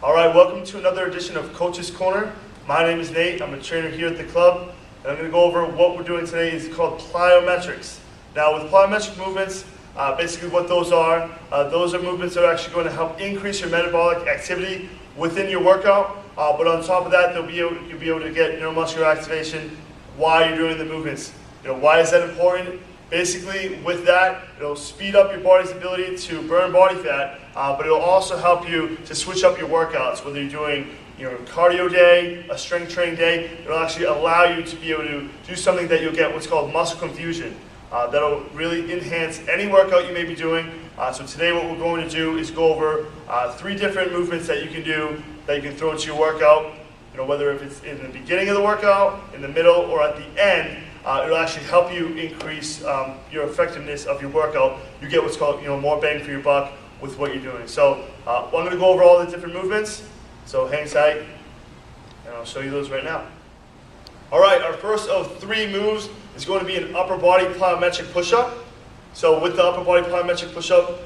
All right, welcome to another edition of Coach's Corner. My name is Nate. I'm a trainer here at the club, and I'm going to go over what we're doing today. Is called plyometrics. Now, with plyometric movements, basically what those are movements that are actually going to help increase your metabolic activity within your workout. But on top of that, you'll be able to get neuromuscular activation while you're doing the movements. Why is that important? Basically, with that, it'll speed up your body's ability to burn body fat, but it'll also help you to switch up your workouts. Whether you're doing cardio day, a strength training day, it'll actually allow you to be able to do something that you'll get what's called muscle confusion. That'll really enhance any workout you may be doing. So today what we're going to do is go over 3 different movements that you can do, that you can throw into your workout. Whether if it's in the beginning of the workout, in the middle, or at the end, it'll actually help you increase your effectiveness of your workout. You get what's called more bang for your buck with what you're doing. So I'm going to go over all the different movements. So hang tight, and I'll show you those right now. All right, our first of 3 moves is going to be an upper body plyometric push-up. So with the upper body plyometric push-up,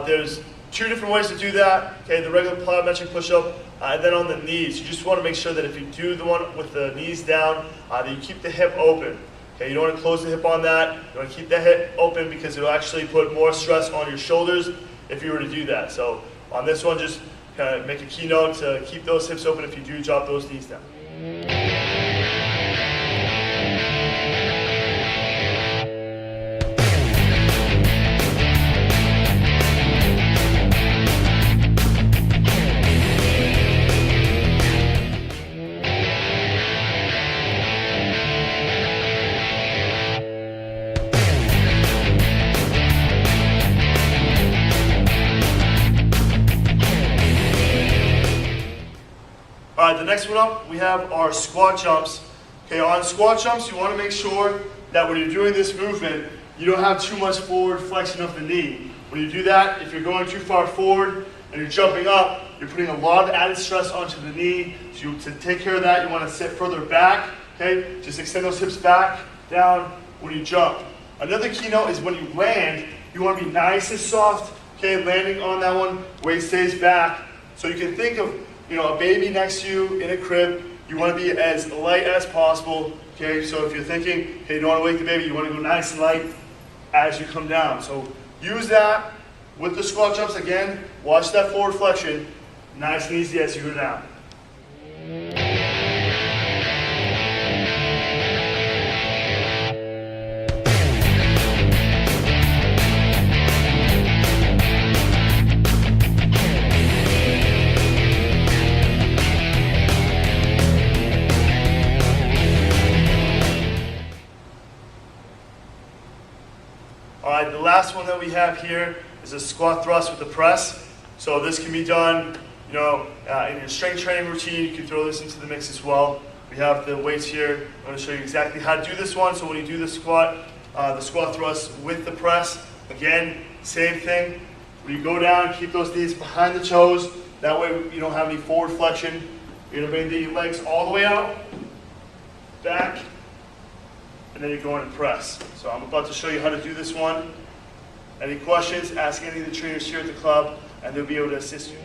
there's 2 different ways to do that. Okay, the regular plyometric push-up, and then on the knees. You just want to make sure that if you do the one with the knees down, that you keep the hip open. Okay, you don't want to close the hip on that. You want to keep that hip open because it'll actually put more stress on your shoulders if you were to do that. So on this one, just kind of make a keynote to keep those hips open if you do drop those knees down. All right, the next one up, we have our squat jumps. Okay, on squat jumps, you want to make sure that when you're doing this movement, you don't have too much forward flexion of the knee. When you do that, if you're going too far forward and you're jumping up, you're putting a lot of added stress onto the knee. So to take care of that, you want to sit further back. Okay, just extend those hips back, down when you jump. Another keynote is when you land, you want to be nice and soft. Okay, landing on that one, weight stays back. So you can think of a baby next to you in a crib. You want to be as light as possible. Okay, so if you're thinking, hey, you don't want to wake the baby, you want to go nice and light as you come down. So use that with the squat jumps again. Watch that forward flexion, nice and easy as you go down. All right, the last one that we have here is a squat thrust with the press. So this can be done, in your strength training routine. You can throw this into the mix as well. We have the weights here. I'm going to show you exactly how to do this one. So when you do the squat thrust with the press, again, same thing. When you go down, keep those knees behind the toes. That way you don't have any forward flexion. You're going to bring the legs all the way out, back, and then you're going to press. So I'm about to show you how to do this one. Any questions, ask any of the trainers here at the club, and they'll be able to assist you.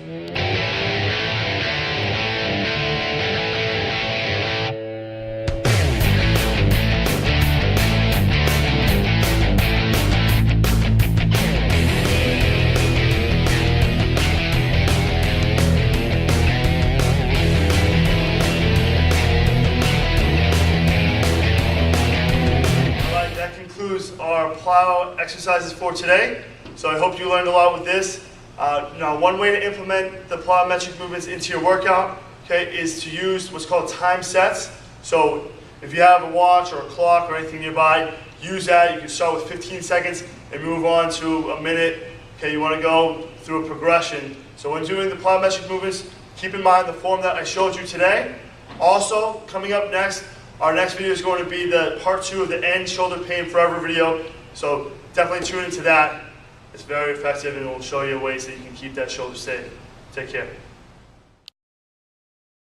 Our plyo exercises for today. So I hope you learned a lot with this. Now, one way to implement the plyometric movements into your workout, okay, is to use what's called time sets. So if you have a watch or a clock or anything nearby, use that. You can start with 15 seconds and move on to a minute. Okay, you want to go through a progression. So when doing the plyometric movements, keep in mind the form that I showed you today. Also, coming up next, our next video is going to be the part 2 of the End Shoulder Pain Forever video. So definitely tune into that. It's very effective and it will show you ways that you can keep that shoulder safe. Take care.